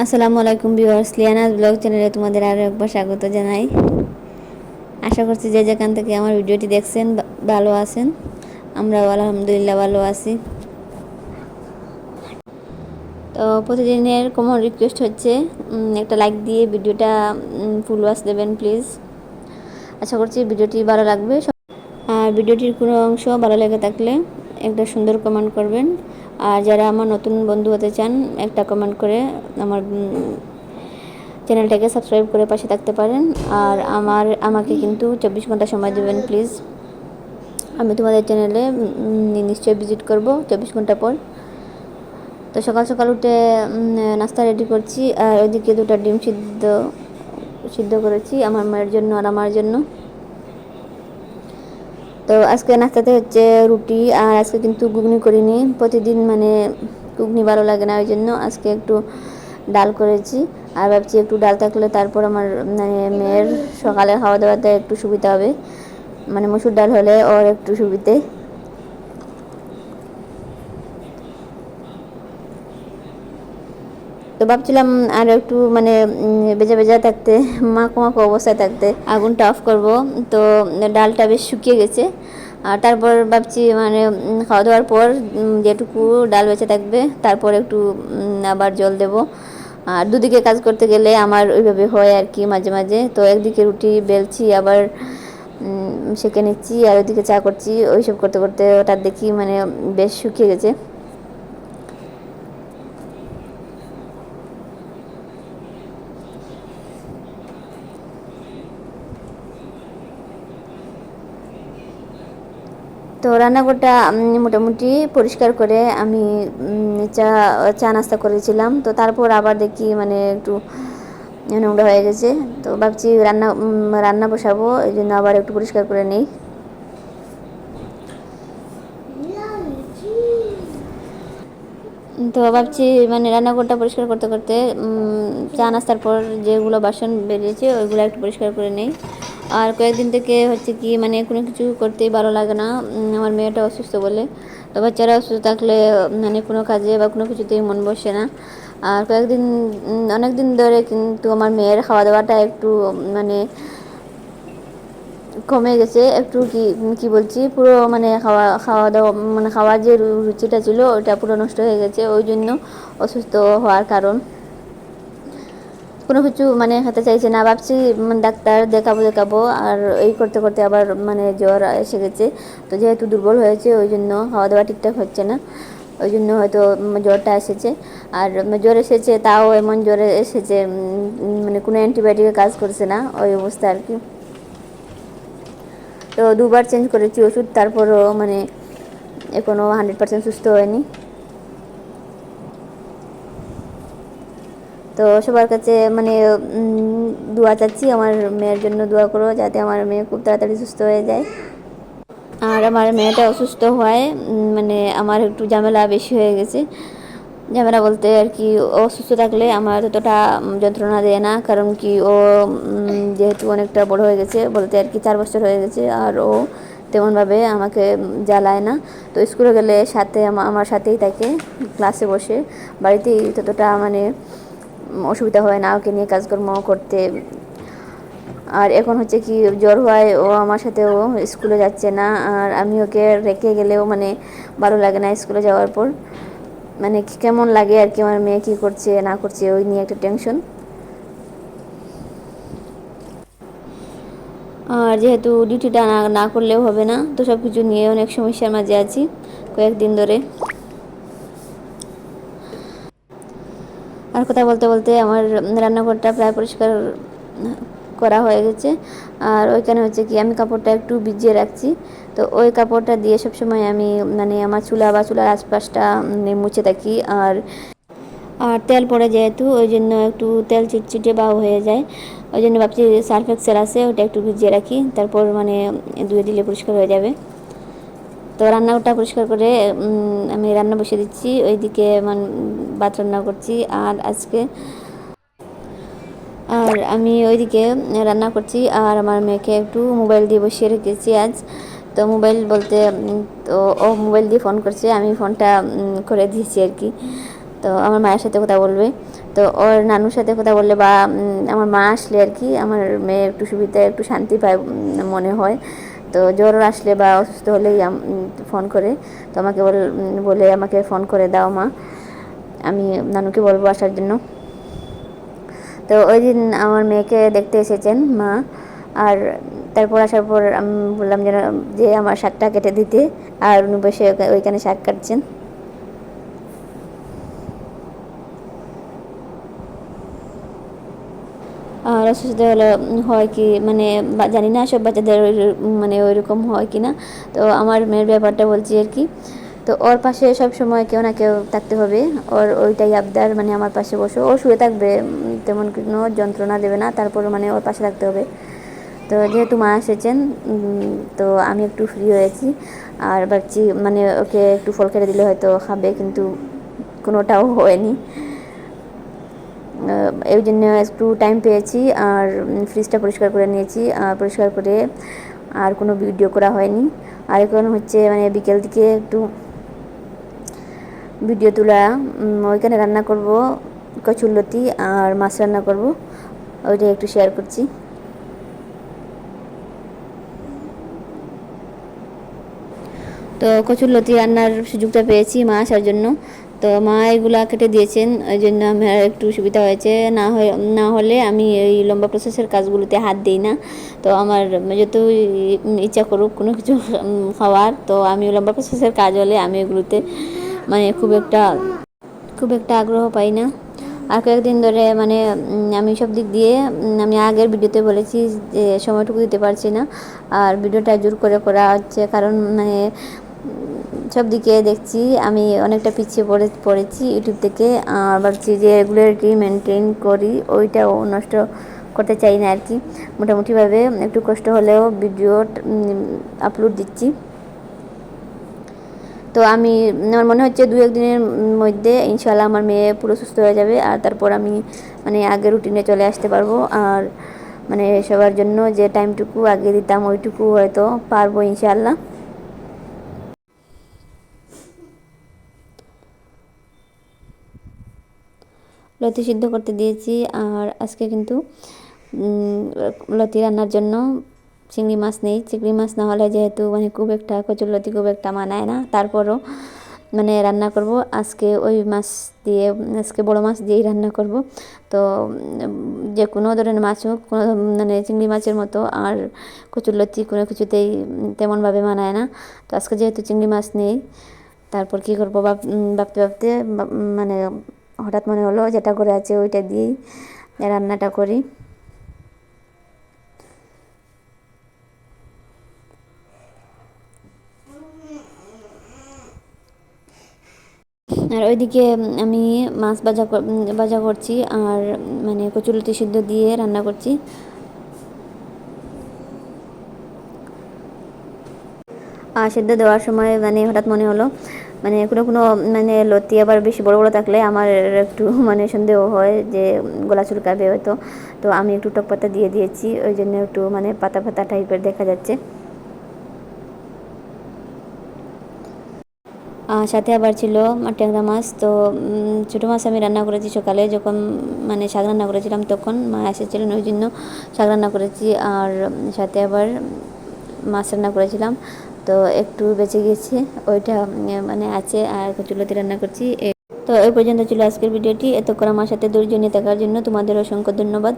আসসালামু আলাইকুম viewers, লিয়ানাস blog চ্যানেলে তোমাদের আরও একবার স্বাগত জানাই। আশা করছি যে যেখান থেকে আমার ভিডিওটি দেখছেন ভালো আছেন। আমরাও আলহামদুলিল্লাহ ভালো আছি। তো প্রতিদিনের কমন রিকোয়েস্ট হচ্ছে একটা লাইক দিয়ে ভিডিওটা ফুল ওয়াচ দেবেন প্লিজ। আশা করছি ভিডিওটি ভালো লাগবে। আর ভিডিওটির কোনো অংশ ভালো লেগে থাকলে একটা সুন্দর কমেন্ট করবেন। আর যারা আমার নতুন বন্ধু হতে চান একটা কমেন্ট করে আমার চ্যানেলটাকে সাবস্ক্রাইব করে পাশে থাকতে পারেন। আর আমাকে কিন্তু 24 ঘন্টা সময় দেবেন প্লিজ। আমি তোমাদের চ্যানেলে নিশ্চয়ই ভিজিট করব 24 ঘন্টা পর। তো সকাল সকাল উঠে নাস্তা রেডি করছি। আর ওইদিকে দুটো ডিম সিদ্ধ করেছি আমার মায়ের জন্য আর আমার জন্য। তো আজকে নাস্তাতে হচ্ছে রুটি, আর আজকে কিন্তু ঘুগনি করিনি। প্রতিদিন মানে ঘুগনি ভালো লাগে না, ওই জন্য আজকে একটু ডাল করেছি। আর ভাবছি একটু ডাল থাকলে তারপর আমার মানে মেয়ের সকালে খাওয়া দাওয়াতে একটু সুবিধা হবে, মানে মসুর ডাল হলে ওর একটু সুবিধে। তো ভাবছিলাম আর একটু মানে ভেজা ভেজা থাকতে, মাখো মাখো অবস্থায় থাকতে আগুনটা অফ করব। তো ডালটা বেশ শুকিয়ে গেছে। আর তারপর ভাবছি মানে খাওয়া দাওয়ার পর যেটুকু ডাল বেঁচে থাকবে তারপর একটু আবার জল দেব। আর দুদিকে কাজ করতে গেলে আমার ওইভাবে হয় আর কি মাঝে মাঝে। তো একদিকে রুটি বেলছি, আবার সেঁকে নিচ্ছি, আর ওইদিকে চা করছি। ওইসব করতে করতে ওটা দেখি মানে বেশ শুকিয়ে গেছে। তো রান্নাঘরটা মোটামুটি পরিষ্কার করে আমি চা নাস্তা করেছিলাম। তো তারপর আবার দেখি মানে একটু নোংরা হয়ে গেছে। তো ভাবছি রান্না বসাবো, এই জন্য আবার একটু পরিষ্কার করে নিই। তো ভাবছি মানে রান্নাঘরটা পরিষ্কার করতে করতে চা নাস্তার পর যেগুলো বাসন বেরিয়েছে ওইগুলো একটু পরিষ্কার করে নিই। আর কয়েকদিন থেকে হচ্ছে কি মানে কোনো কিছু করতেই ভালো লাগে না, আমার মেয়েটা অসুস্থ বলে। তো বাচ্চারা অসুস্থ থাকলে মানে কোনো কাজে বা কোনো কিছুতেই মন বসে না। আর অনেক দিন ধরে কিন্তু আমার মেয়ের খাওয়া দাওয়াটা একটু মানে কমে গেছে একটু। কি বলছি, পুরো মানে খাওয়া দাওয়া মানে খাওয়ার যে রুচিটা ছিল ওটা পুরো নষ্ট হয়ে গেছে। ওই জন্য অসুস্থ হওয়ার কারণ, কোনো কিছু মানে খেতে চাইছে না। ভাবছি ডাক্তার দেখাবো। আর এই করতে করতে আবার মানে জ্বর এসে গেছে। তো যেহেতু দুর্বল হয়েছে ওই জন্য খাওয়া দাওয়া ঠিকঠাক হচ্ছে না, ওই জন্য হয়তো জ্বরটা এসেছে। আর জ্বর এসেছে তাও এমন জ্বরে এসেছে মানে কোনো অ্যান্টিবায়োটিকে কাজ করছে না, ওই অবস্থা আর কি। তো দুবার চেঞ্জ করেছি ওষুধ, তারপরও মানে এখনও 100% সুস্থ হয়নি। তো সবার কাছে মানে দোয়া চাচ্ছি, আমার মেয়ের জন্য দোয়া করো যাতে আমার মেয়ে খুব তাড়াতাড়ি সুস্থ হয়ে যায়। আর আমার মেয়েটা অসুস্থ হয় মানে আমার একটু ঝামেলা বেশি হয়ে গেছে। ঝামেলা বলতে আর কি, অসুস্থ থাকলে আমার ততটা যন্ত্রণা দেয় না, কারণ কি ও যেহেতু অনেকটা বড় হয়ে গেছে বলতে আর কি 4 বছর হয়ে গেছে, আর ও তেমনভাবে আমাকে জ্বালায় না। তো স্কুলে গেলে আমার সাথেই থাকে, ক্লাসে বসে। বাড়িতেই ততটা মানে অসুবিধা হয় না ওকে নিয়ে কাজকর্ম করতে। আর এখন হচ্ছে কি জ্বর হয়, ও আমার সাথেও স্কুলে যাচ্ছে না। আর আমি ওকে রেখে গেলেও মানে ভালো লাগে না স্কুলে যাওয়ার পর, মানে কেমন লাগে আর কি, আমার মেয়ে কী করছে না করছে ওই নিয়ে একটা টেনশন। আর যেহেতু ডিউটিটা না করলেও হবে না, তো সব কিছু নিয়ে অনেক সমস্যার মাঝে আছি কয়েকদিন ধরে। আর কথা বলতে বলতে আমার রান্নাঘরটা প্রায় পরিষ্কার করা হয়ে গেছে। আর ওইখানে হচ্ছে কি আমি কাপড়টা একটু ভিজিয়ে রাখছি। তো ওই কাপড়টা দিয়ে সবসময় আমি মানে আমার চুলার আশপাশটা মুছে থাকি। আর তেল পড়ে যেহেতু ওই জন্য একটু তেল চিটচিটে ভাব হয়ে যায়, ওই জন্য ভাবছি সার্ফ এক্সেল আছে ওটা একটু ভিজিয়ে রাখি, তারপর মানে ধুয়ে দিলে পরিষ্কার হয়ে যাবে। তো রান্নাঘরটা পরিষ্কার করে আমি রান্না বসিয়ে দিচ্ছি, ওইদিকে ভাত রান্না করছি। আর আমি ওইদিকে রান্না করছি, আর আমার মেয়েকে একটু মোবাইল দিয়ে বসিয়ে রেখেছি আজ। তো মোবাইল বলতে তো ও মোবাইল দিয়ে ফোন করছে, আমি ফোনটা করে দিয়েছি আর কি। তো আমার মায়ের সাথে কথা বলবে। তো ওর নানুর সাথে কথা বললে বা আমার মা আসলে আর কি আমার মেয়ে একটু সুবিধা একটু শান্তি পায় মনে হয়। তো জ্বর আসলে বা অসুস্থ হলেই ফোন করে, তো আমাকে বলে আমাকে ফোন করে দাও মা, আমি নানুকে বলবো আসার জন্য। তো ওই দিন আমার মেয়েকে দেখতে এসেছেন মা, আর তারপর আসার পর আমি বললাম যেন যে আমার শাকটা কেটে দিতে, আর উনি বসে ওইখানে শাক কাটছেন। আর অসুস্থ হলে হয় কি মানে জানি না সব বাচ্চাদের মানে ওইরকম হয় কি না, তো আমার মেয়ের ব্যাপারটা বলছি আর কি। তো ওর পাশে সব সময় কেউ না কেউ থাকতে হবে, ওর ওইটাই আবদার, মানে আমার পাশে বসো, ও শুয়ে থাকবে, তেমন কোনো যন্ত্রণা দেবে না, তারপরে মানে ওর পাশে থাকতে হবে। তো যেহেতু মা এসেছেন, তো আমি একটু ফ্রি হয়েছি, আর ভাবছি মানে ওকে একটু ফল কেটে দিলে হয়তো খাবে, কিন্তু কোনোটাও হয়নি। এই জন্য একটু টাইম পেয়েছি, আর ফ্রিজটা পরিষ্কার করে নিয়েছি, পরিষ্কার করে আর কোনো ভিডিও করা হয়নি। আর এখন হচ্ছে মানে বিকেল দিকে একটু ভিডিও তোলা, ওইখানে রান্না করব কচুরলতি আর মাছ রান্না করব, ওইটাই একটু শেয়ার করছি। তো কচুরলতি রান্নার সুযোগটা পেয়েছি মা আসার জন্য, তো মা এগুলা কেটে দিয়েছেন, ওই জন্য আমার একটু সুবিধা হয়েছে, না হলে আমি এই লম্বা প্রসেসের কাজগুলোতে হাত দিই না। তো আমার যত ইচ্ছা করুক কোনো কিছু খাওয়ার, তো আমি লম্বা প্রসেসের কাজ হলে আমি এগুলোতে মানে খুব একটা আগ্রহ পাই না। আর কয়েকদিন ধরে মানে আমি সব দিক দিয়ে আমি আগের ভিডিওতে বলেছি যে সময়টুকু দিতে পারছি না, আর ভিডিওটা জোর করে করা হচ্ছে, কারণ মানে সব দিকে দেখছি আমি অনেকটা পিছিয়ে পড়েছি ইউটিউব থেকে, আর ভাবছি যে রেগুলারিটি মেনটেন করি, ওইটাও নষ্ট করতে চাই না আর কি। মোটামুটিভাবে একটু কষ্ট হলেও ভিডিও আপলোড দিচ্ছি। তো আমার মনে হচ্ছে 2-1 দিনের মধ্যে ইনশাআল্লাহ আমার মেয়ে পুরো সুস্থ হয়ে যাবে, আর তারপর আমি মানে আগের রুটিনে চলে আসতে পারবো, আর মানে সবার জন্য যে টাইমটুকু আগে দিতাম ওইটুকু হয়তো পারবো ইনশাআল্লাহ। লতি সিদ্ধ করতে দিয়েছি, আর আজকে কিন্তু লতি রান্নার জন্য চিংড়ি মাছ নেই। চিংড়ি মাছ না হলে যেহেতু মানে খুব একটা কচুরলতি খুব একটা মানায় না, তারপরও মানে রান্না করব আজকে ওই মাছ দিয়ে, আজকে বড় মাছ দিয়েই রান্না করব। তো যে কোনো ধরনের মাছ হোক, কোনো মানে চিংড়ি মাছের মতো আর কচুরলতি কোনো কিছুতেই তেমনভাবে মানায় না। তো আজকে যেহেতু চিংড়ি মাছ নেই, তারপর কী করবো ভাবতে ভাবতে মানে হঠাৎ মনে হলো যেটা করে আছে ওইটা দিয়েই রান্নাটা করি। আর ওইদিকে আমি মাছ ভাজা করছি, আর মানে কচুরলতি সিদ্ধ দিয়ে রান্না করছি। আর সেদ্ধ দেওয়ার সময় মানে হঠাৎ মনে হলো মানে কোনো মানে লতি আবার বেশি বড় বড় থাকলে আমার একটু মানে সন্দেহ হয় যে গলা চুলকাবে হয়তো, তো আমি একটু টক পাতা দিয়ে দিয়েছি, ওই জন্য একটু মানে পাতা পাতা টাইপের দেখা যাচ্ছে। সাথে আবার ছিল ট্যাংরা মাছ। তো ছোটো মাছ আমি রান্না করেছি সকালে, যখন মানে শাক রান্না করেছিলাম তখন মা এসেছিলেন, ওই জন্য শাক রান্না করেছি, আর সাথে আবার মাছ রান্না করেছিলাম, তো একটু বেঁচে গেছে, ওইটা মানে আছে, আর কচুরলতি রান্না করছি। তো এই পর্যন্ত ছিল আজকের ভিডিওটি। এতক্ষণ আমার সাথে ধৈর্য নিয়ে থাকার জন্য তোমাদের অসংখ্য ধন্যবাদ।